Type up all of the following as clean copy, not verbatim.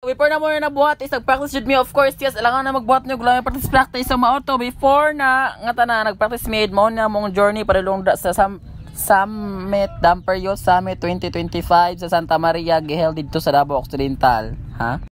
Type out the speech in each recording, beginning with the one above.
Before na mo na nabuhat is nag-practice with me, of course. Yes, alangan na magbuhat nyo gulang practice sa mauto before na nga na nag-practice made mo na mong journey para long sa Summit Damper Youth Summit 2025 sa Santa Maria giheld dito sa Davao Occidental, ha?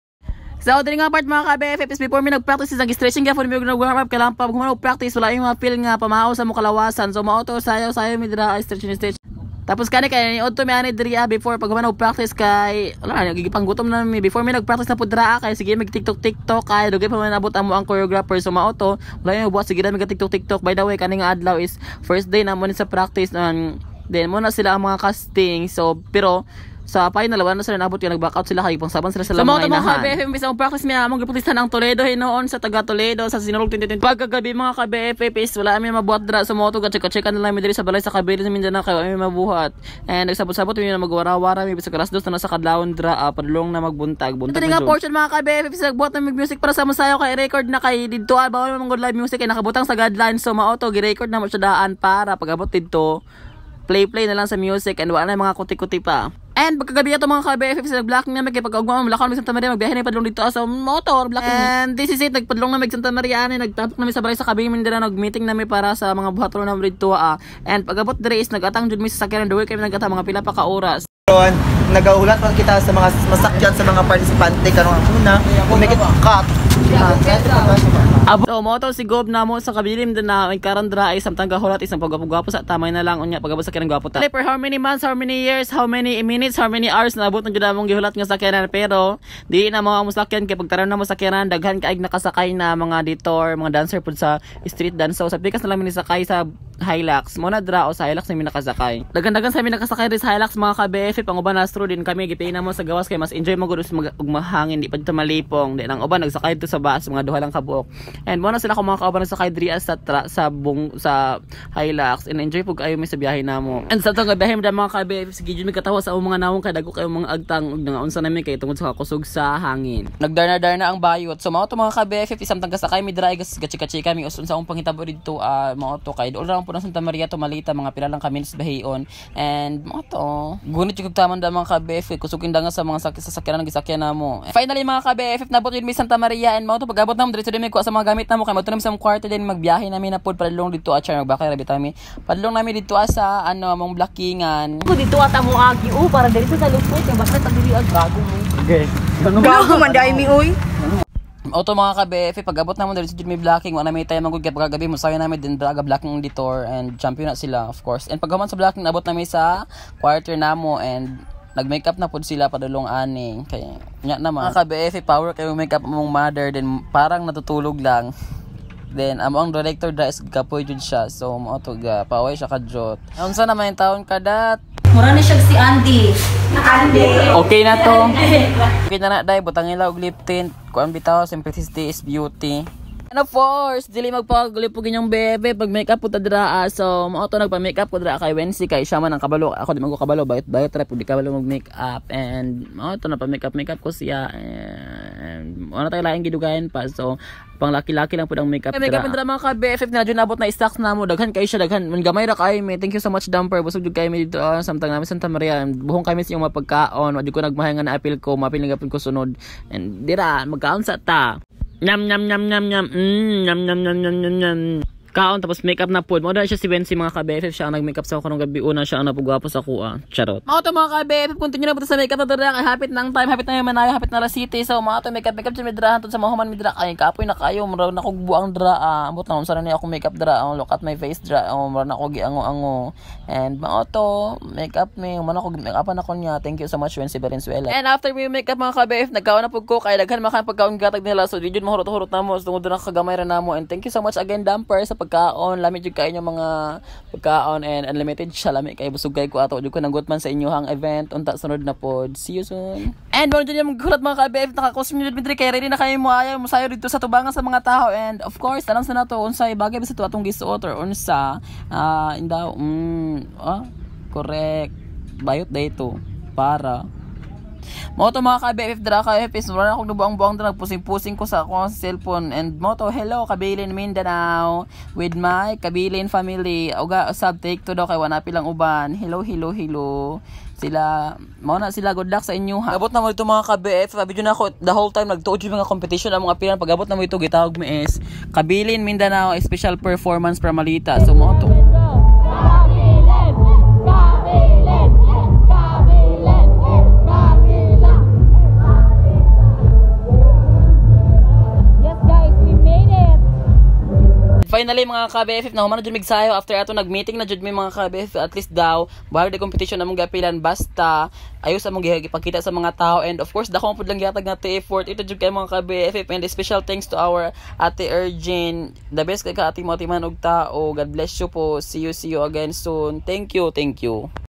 So, dili nga part mga ka-BFFs, before me nag-practice is nag-stretching ka for me nag-warm up kailangan pa kung practice wala yung mga feel nga pamahaw sa mo kalawasan. So, mauto sayo mi dira stretch. Tapos kani kay odto mi ani diri before pag humanaw practice kay wala nagigipanggutom na mi before mi nag-practice na pud dra kay sige mag TikTok kay dugay pa man abot amo ang choreographer so mauto wala yung buhat sige na mi TikTok. By the way kaning adlaw is first day na mo ni sa practice then mo na sila ang mga casting so pero sa final wala na sila nabot yung nag-back out sila kay pangsaban sila sa mga inahan. So mga ka-BFF bisang practice mi among giputista ng Toledo hinoon sa taga Toledo sa Sinulog 2020. Pagkagabi mga ka-BFF is wala mi mabuhat dra sa moto check-checkan na lang mi diri sa balay sa Kabili sa Mindanao kay mi mabuhat. And nagsabot-sabot mi na magwara-wara mi bisa kalas dos na sa kadlawon dra padulong na magbuntag. Ito nga portion mga ka-BFF is nagbuhat na music para sa masayo kay record na kay didto bawal man live music kay nakabutang sa guidelines so mauto gi-record na mo siya daan para pagabot didto play na lang sa music and wala na mga kuti-kuti pa. And pagkagabi ito mga ka-BFF sa blocking namin kay pag-ugma malakaw namin Santa Maria magbiyahe na padulong dito sa motor blocking. And this is it nagpadulong namin Santa Maria nagtapok namin sa balay sa Kabili Mindanao nag-meeting namin para sa mga buhatron namin dito and pag-abot dire is nag-atang jud mi sa sakyanan duway kami nag-ata mga pila pa ka oras. Nagaulat man kita sa mga masakyan sa mga participante karon ang una kumikit cut. So mo to si Gob na mo sa Kabilim din na may karandra ay samtang gahulat isang pagwapo-gwapo sa tamay na lang unya pagabot sa kinang gwapo ta. For how many months, how many years, how many minutes, how many hours naabot ng jud among gihulat nga sakyanan pero di na mo ang musakyan kay pagtaran na mo sakyanan daghan kaig nakasakay na mga detour, mga dancer pud sa street dance. So sa pikas na lang mi sakay sa Hilux mo na dra o sa Hilux mi nakasakay. Daghan-daghan sa mi nakasakay rin sa Hilux mga ka-BFF ang uban astro din kami gipay na mo sa gawas kay mas enjoy mo gud ug mahangin di pa dito malipong. Di ang uban nagsakay dito sa bus mga duha lang ka buok. And mo na sila ko mga kauban nagsakay diri sa Hilux and enjoy pug ayo mi sa biyahe namo. And sa tong biyahe mo mga ka-BFF sige jud mi katawa sa mga nawong kay dagko kayo mga agtang ug nga unsa nami kay tungod sa kusog sa hangin. Nagdarna-darna ang bayot. So mao to mga ka-BFF isang tang kasakay mi dira gachika-chika mi usun sa akong panghitabo dito mao to kay dol ra po ng Santa Maria to malita mga pila lang kami sa bahion and mo to gunit yung taman da mga ka-BFF kusugin da nga sa mga sasakyanan ng gisakyan namo. Finally mga ka-BFF nabot yun mi Santa Maria and mo to pagabot namo diretso din mi kuha sa mga gamit namo kay mo to sa kwarto din magbiyahe namin na pod padulong dito at char magbakay rabi tami padulong namin dito sa among blockingan dito ata mo agi para dito sa lupot yung basta tagdili ag gago mo. Okay. Gago man dai mi oy. Auto mga ka-BFF pagabot namo diri sa may blocking wala may tayo magud kay pagagabi mo sayo namin din braga blocking detour and champion na sila of course. And pagkaman sa blocking nabot namin sa quarter namo and nag-makeup na pod sila padulong ani kay nya naman mga ka-BFF power kay makeup mong mother then parang natutulog lang. Then ang director da is kapoy jud siya so mo to ga paway siya kadjot. Unsa naman yung taon kadat? Mura na siya si Andy. Okay na to. Okay na dai butang ilaw og lip tint. Kuan bitaw simplicity is beauty. And of course, dili magpagulip po ginyong bebe pag makeup po ta dira. So mo to nagpa-makeup ko dira kay Wednesday kay siya man ang kabalo. Ako di man ko kabalo bayot try pud di kabalo mag-makeup and mo to na pa-makeup ko siya and ano tayo laing gidugayan pa. So pang laki-laki lang pud ang makeup dira. Makeup dira mga ka-BFF na jud nabot na stocks namo daghan kay siya daghan man gamay ra kay me. Thank you so much Damper. Busog jud kay me dito samtang namin Santa Maria. Buhong kami sa inyong mapagkaon. Wa jud ko nagmahay nga na apil ko, mapil nga ko sunod. And dira magkaon sa ta. Nyam nyam nyam nyam nyam nyam nyam nyam nyam nyam nyam kaon tapos makeup na pod mo dahil siya si Bensi mga ka-BFF siya ang nag-makeup sa ako nung gabi una siya ang napugwapo sa kuha charot mga to mga ka-BFF continue na po sa makeup na dira kay hapit ng time hapit na yung manayo hapit na la city so mga to makeup sa midrahan to sa mahuman midra kay kapoy na kayo mura na kog buang dira ambot na unsa na ako makeup dira ang look at my face dira mura na ko giango-ango and mga to makeup me man ako makeup na ko niya thank you so much Wensi Valenzuela and after me makeup mga ka-BFF nagkaon na pug ko kay daghan makan pagkaon gatag nila so di jud mahurot-hurot na mo tungod na kagamay ra namo and thank you so much again Damper sa pagkaon lamit jud kayo mga pagkaon and unlimited siya lamit kay busog kay ko ato jud ko nanggut man sa inyohang event unta sunod na pod see you soon and mo jud yung maghulat mga ka-BFF naka-costume jud midri kay ready na kayo mo ayaw mo sayo dito sa tubangan sa mga tao and of course tanang sa nato unsay bagay sa atong gisuot or unsa indaw correct bayot dayto para Mo to mga ka-BFF dra ka-FS, wala na akong nabuang-buang dra, nagpusing-pusing ko sa akong cellphone. And mo to, hello Kabilin Mindanao with my Kabilin family. Uga usab take to daw kay wanapi lang uban. Hello. Sila, mao na sila, good luck sa inyo ha. Abot na mo ito mga ka-BF, video na ako the whole time nagtuod yung mga competition ang mga pilan. Pag abot na mo ito, gitawag mo is Kabilin Mindanao Special Performance Pramalita. So mo to. Finally mga ka-BFF, na humana jud mig sayo after ato nag-meeting na jud mi mga ka-BFF, at least daw bahag de competition namong gapilan basta ayos among gipakita sa mga tao. And of course dako pud lang gihatag nato effort ito jud kay mga ka-BFF. And special thanks to our Ate Ergin, the best kay ka ati mo ati man og tao. God bless you po, see you again soon. Thank you.